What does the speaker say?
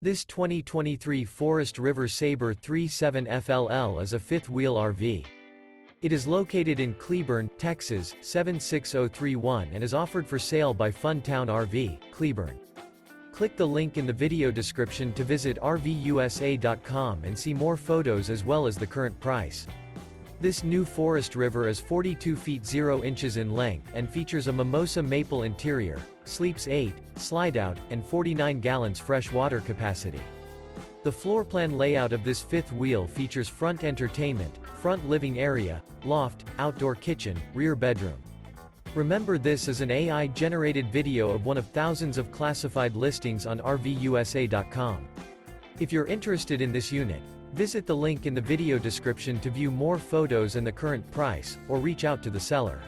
This 2023 Forest River Sabre 37 FLL is a fifth-wheel RV. It is located in Cleburne, Texas, 76031 and is offered for sale by Funtown RV, Cleburne. Click the link in the video description to visit RVUSA.com and see more photos as well as the current price. This new Forest River is 42 feet 0 inches in length and features a MIMOSA MAPLE interior, sleeps 8, Slideout, and 49 gallons fresh water capacity. The floor plan layout of this fifth wheel features front entertainment, front living area, loft, outdoor kitchen, rear bedroom. Remember, this is an AI-generated video of one of thousands of classified listings on RVUSA.com. If you're interested in this unit, visit the link in the video description to view more photos and the current price, or reach out to the seller.